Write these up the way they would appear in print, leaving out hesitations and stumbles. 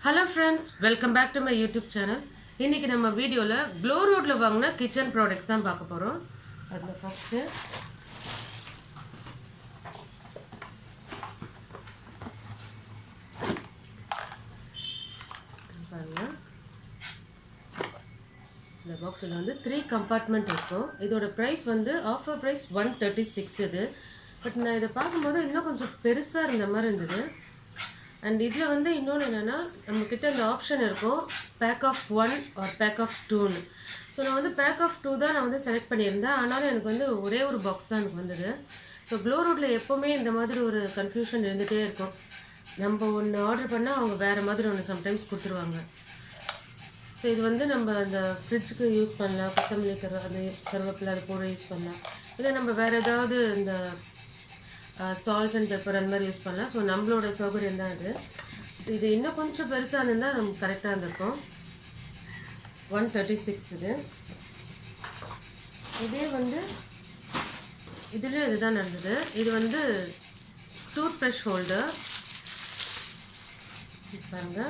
Hello friends, welcome back to my YouTube channel. இன்னைக்கு நம்ம வீடியோல Glow Roadல வாங்குன கிச்சன் ப்ராடக்ட்ஸ் தான் பார்க்க போறோம். அதுல ஃபர்ஸ்ட் பாருங்க. இந்த பாக்ஸ்ல வந்து 3 கம்பார்ட்மெண்ட் இருக்கும். இதோட பிரைஸ் வந்து ஆஃபர் பிரைஸ் 136 இது. பட் நான் இத பாக்கும்போது இன்னும் கொஞ்சம் பெருசா இருந்த மாதிரி இருந்தது. அண்ட் இதில் வந்து இன்னொன்று என்னென்னா நம்மக்கிட்ட இந்த ஆப்ஷன் இருக்கும் pack of 1 or pack of 2ன்னு. ஸோ நான் வந்து பேக் ஆஃப் 2 தான் நான் வந்து செலக்ட் பண்ணியிருந்தேன். ஆனாலும் எனக்கு வந்து ஒரே ஒரு பாக்ஸ் தான் எனக்கு வந்தது. ஸோ க்ளோ ரோட்டில் எப்போவுமே இந்த மாதிரி ஒரு கன்ஃபியூஷன் இருந்துகிட்டே இருக்கும். நம்ம ஒன்று ஆர்டர் பண்ணால் அவங்க வேறு மாதிரி ஒன்று சம்டைம்ஸ் கொடுத்துருவாங்க. ஸோ இது வந்து நம்ம அந்த ஃப்ரிட்ஜுக்கு யூஸ் பண்ணலாம், கொத்தமல்லி கருவேப்பிலை அது போட யூஸ் பண்ணலாம். இல்லை நம்ம வேறு ஏதாவது இந்த சால்ட் அண்ட் பெப்பர் அந்த மாதிரி யூஸ் பண்ணலாம். ஸோ நம்மளோட சௌகரியம் தான் இது இன்னும் கொஞ்சம் பெருசாக இருந்தால் நமக்கு கரெக்டாக இருந்திருக்கும். 136 இதே வந்து இதுலேயும் இதுதான் நடந்தது. இது வந்து டூத் ப்ரஷ் ஹோல்டர் பாருங்க.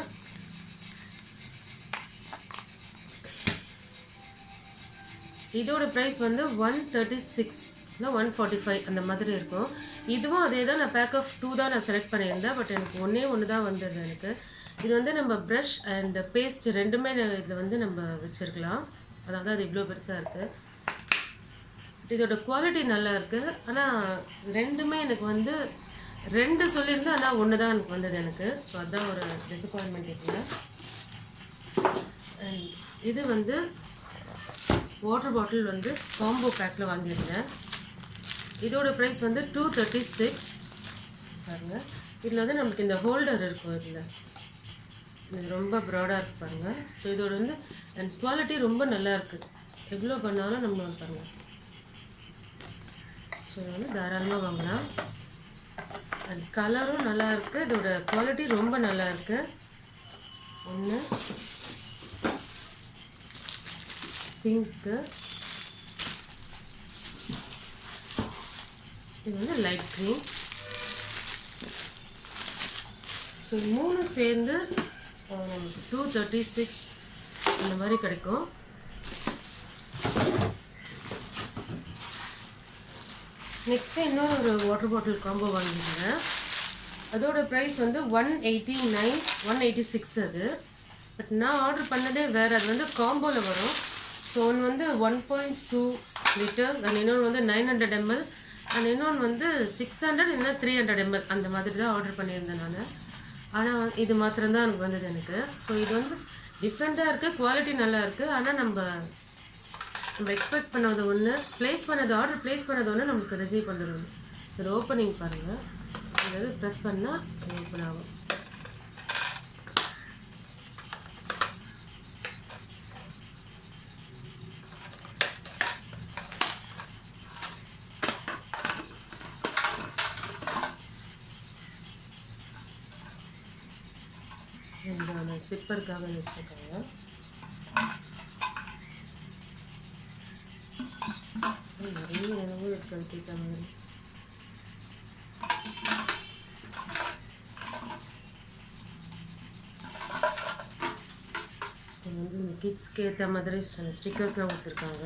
இதோட ப்ரைஸ் வந்து 136 இல்லை 145 அந்த மாதிரி இருக்கும். இதுவும் அதே தான். நான் பேக் ஆஃப் 2 தான் நான் செலக்ட் பண்ணியிருந்தேன். பட் எனக்கு ஒன்று தான் வந்துடுது எனக்கு. இது வந்து நம்ம ப்ரஷ் அண்ட் பேஸ்ட் ரெண்டுமே இதில் வந்து நம்ம வச்சுருக்கலாம். அதாவது அது இவ்வளோ பெருசாக இருக்குது. இதோட குவாலிட்டி நல்லா இருக்குது. ஆனால் ரெண்டுமே எனக்கு வந்து 2 சொல்லியிருந்தேன். ஆனால் ஒன்று தான் எனக்கு வந்தது எனக்கு. ஸோ அதுதான் ஒரு டிசப்பாயின்மெண்ட் இருக்குல்ல. அண்ட் இது வந்து வாட்டர் பாட்டில் வந்து காம்போ பேக்கில் வாங்கியிருந்தேன். இதோட ப்ரைஸ் வந்து 236 பாருங்கள். இதில் வந்து நமக்கு இந்த ஹோல்டர் இருக்கும். இதில் இது ரொம்ப ப்ராடாக இருக்குது பாருங்கள். ஸோ இதோட வந்து அண்ட் குவாலிட்டி ரொம்ப நல்லா இருக்குது. எவ்வளோ பண்ணாலும் நம்ம பாருங்கள். ஸோ இதை வந்து தாராளமாக வாங்கலாம். அண்ட் கலரும் நல்லா இருக்குது. இதோட குவாலிட்டி ரொம்ப நல்லா இருக்குது. ஒன்று பிங்க்கு, இது வந்து லைட் க்ரீன். ஸோ 3 சேர்ந்து நமக்கு 236 இந்த மாதிரி கிடைக்கும். நெக்ஸ்ட்டு இன்னொரு வாட்டர் பாட்டில் காம்போ வாங்கியிருந்தேன். அதோட ப்ரைஸ் வந்து 186 அது. பட் நான் ஆர்டர் பண்ணதே வேறு. அது வந்து காம்போவில் வரும். ஸோ ஒன்று வந்து 1.2 லிட்டர்ஸ் அண்ட் இன்னொன்று வந்து 900 ml அண்ட் இன்னொன்று வந்து 600 இல்லைன்னா 300 ml அந்த மாதிரி தான் ஆர்டர் பண்ணியிருந்தேன் நான். ஆனால் இது மாத்திரம்தான் எனக்கு வந்தது எனக்கு. ஸோ இது வந்து டிஃப்ரெண்ட்டாக இருக்குது, குவாலிட்டி நல்லா இருக்குது. ஆனால் நம்ம எக்ஸ்பெக்ட் பண்ணது ஒன்று, ஆர்டர் ப்ளேஸ் பண்ணது ஒன்று நமக்கு ரிசீவ் பண்ணுறது. இது ஓப்பனிங் பாருங்கள். அதாவது ப்ரெஸ் பண்ணால் ஓப்பன் ஆகும். இந்த சிப்பருக்காக வச்சுருக்காங்க. நிறைய நிலவும் இருக்குது கேட்ட மாதிரி. இது வந்து இந்த கிட்ஸ்க்கு ஏற்ற மாதிரி ஸ்டிக்கர்ஸ்லாம் கொடுத்துருக்காங்க.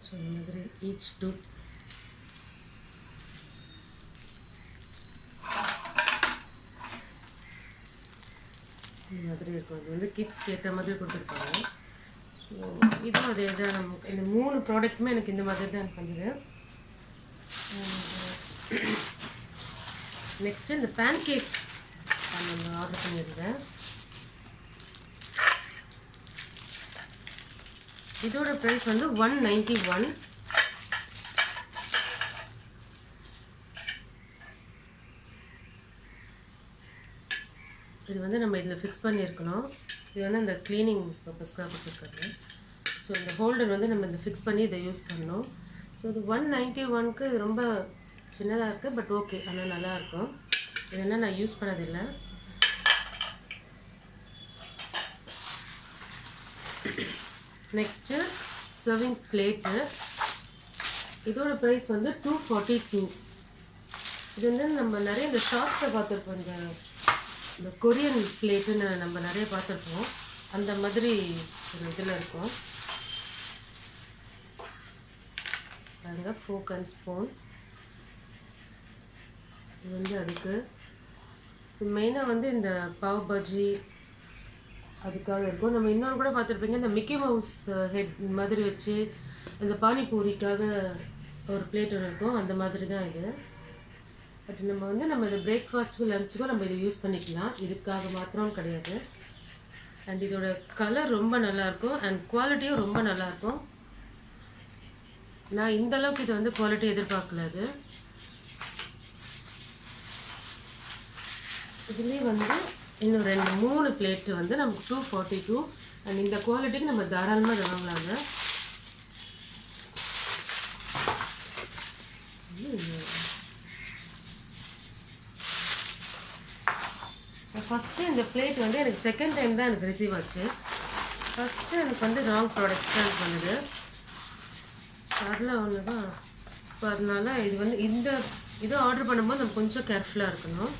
ஸோ இந்த மாதிரி ஈச் 2 இந்த மாதிரி இருக்கும். அது வந்து கிட்ஸ்க்கு ஏற்ற மாதிரி கொடுத்துருப்பாங்க. ஸோ இதுவும் அதே தான். நமக்கு இந்த 3 ப்ராடக்ட்டுமே எனக்கு இந்த மாதிரி தான் எனக்கு வந்தது. நெக்ஸ்ட்டு இந்த பேன் கேக் நான் ஆர்டர் பண்ணியிருந்தேன். இதோட ப்ரைஸ் வந்து 191. இது வந்து நம்ம இதில் ஃபிக்ஸ் பண்ணியிருக்கணும். இது வந்து இந்த க்ளீனிங் பர்பஸ்க்காக கொடுத்துருக்காங்க. ஸோ இந்த ஹோல்டர் வந்து நம்ம இந்த ஃபிக்ஸ் பண்ணி இதை யூஸ் பண்ணணும். ஸோ இது 191க்கு இது ரொம்ப சின்னதாக இருக்குது. பட் ஓகே, ஆனால் நல்லாயிருக்கும். இது நான் யூஸ் பண்ணதில்லை. Next serving plate. இதோட ப்ரைஸ் வந்து 242. இது வந்து நம்ம நிறைய இந்த ஷாப்ஸில் பார்த்துருப்போம். இந்த கொரியன் பிளேட்டுன்னு நம்ம நிறைய பார்த்துருப்போம். அந்த மாதிரி ஒரு இதில் இருக்கும். பாருங்க, ஃபோக் அண்ட் ஸ்பூன். இது வந்து அதுக்கு மெயினாக வந்து இந்த பாவ் பஜ்ஜி அதுக்காக இருக்கும். நம்ம இன்னொன்று கூட பார்த்துருப்பீங்க, இந்த மிக்கி மவுஸ் ஹெட் மாதிரி வச்சு இந்த பானிபூரிக்காக ஒரு பிளேட் ஒன்று இருக்கும். அந்த மாதிரி தான் இது. பட் நம்ம இதை பிரேக்ஃபாஸ்ட்டுக்கு லஞ்சுக்கும் நம்ம இதை யூஸ் பண்ணிக்கலாம். இதுக்காக மாத்திரம் கிடையாது. அண்ட் இதோட கலர் ரொம்ப நல்லாயிருக்கும் அண்ட் குவாலிட்டியும் ரொம்ப நல்லாயிருக்கும். நான் இந்த அளவுக்கு இது வந்து குவாலிட்டி எதிர்பார்க்கல. அது இதுலேயே வந்து இன்னும் 2-3 பிளேட்டு வந்து நமக்கு 242. அண்ட் இந்த குவாலிட்டிக்கு நம்ம தாராளமாக இதை வாங்கலாங்க. ஃபஸ்ட்டு இந்த பிளேட் வந்து எனக்கு செகண்ட் டைம் தான் எனக்கு ரிசீவ் ஆச்சு. ஃபஸ்ட்டு எனக்கு வந்து ராங் ப்ராடக்ட் தான் பண்ணுது. ஸோ அதில் ஒன்று தான். ஸோ அதனால இது வந்து இது ஆர்டர் பண்ணும்போது நம்ம கொஞ்சம் கேர்ஃபுல்லாக இருக்கணும்.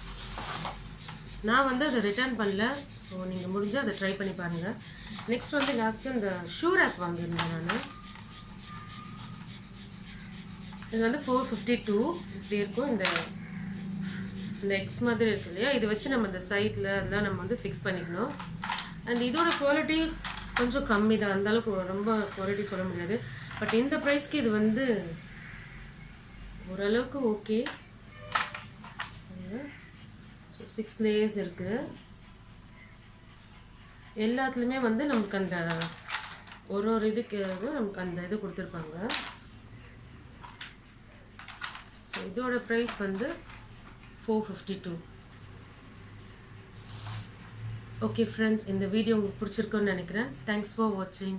நான் வந்து அதை ரிட்டர்ன் பண்ணல. ஸோ நீங்கள் முடிஞ்சால் அதை ட்ரை பண்ணி பாருங்கள். நெக்ஸ்ட் வந்து லாஸ்ட்டு இந்த ஷூ ரேக் வாங்கியிருந்தேன் நான். இது வந்து 452 இப்படி இருக்கும். இந்த எக்ஸ் மாதிரி இருக்கு இல்லையா, இதை வச்சு நம்ம இந்த சைடில் அதெல்லாம் நம்ம வந்து ஃபிக்ஸ் பண்ணிக்கணும். அண்ட் இதோட குவாலிட்டி கொஞ்சம் கம்மி தான், அந்தளவுக்கு ரொம்ப குவாலிட்டி சொல்ல முடியாது. பட் இந்த ப்ரைஸ்க்கு இது வந்து ஓரளவுக்கு ஓகே. ஸோ 6 லேயர்ஸ் இருக்குது. எல்லாத்துலேயுமே வந்து நமக்கு அந்த ஒரு இதுக்கு நமக்கு அந்த இது கொடுத்துருப்பாங்க. ஸோ இதோட ப்ரைஸ் வந்து 452. ஓகே ஃப்ரெண்ட்ஸ், இந்த வீடியோ உங்களுக்கு பிடிச்சிருக்குன்னு நினைக்கிறேன். தேங்க்ஸ் ஃபார் வாட்சிங்.